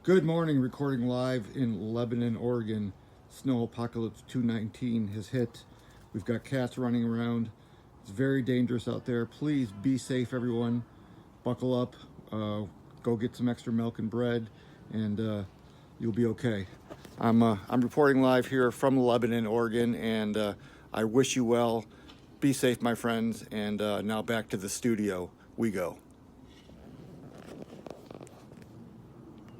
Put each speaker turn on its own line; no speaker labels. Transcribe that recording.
Good morning, recording live in Lebanon, Oregon. Snow Apocalypse 219 has hit. We've got cats running around. It's very dangerous out there. Please be safe, everyone. Buckle up, go get some extra milk and bread, and you'll be okay. I'm reporting live here from Lebanon, Oregon, and I wish you well. Be safe, my friends, and now back to the studio we go.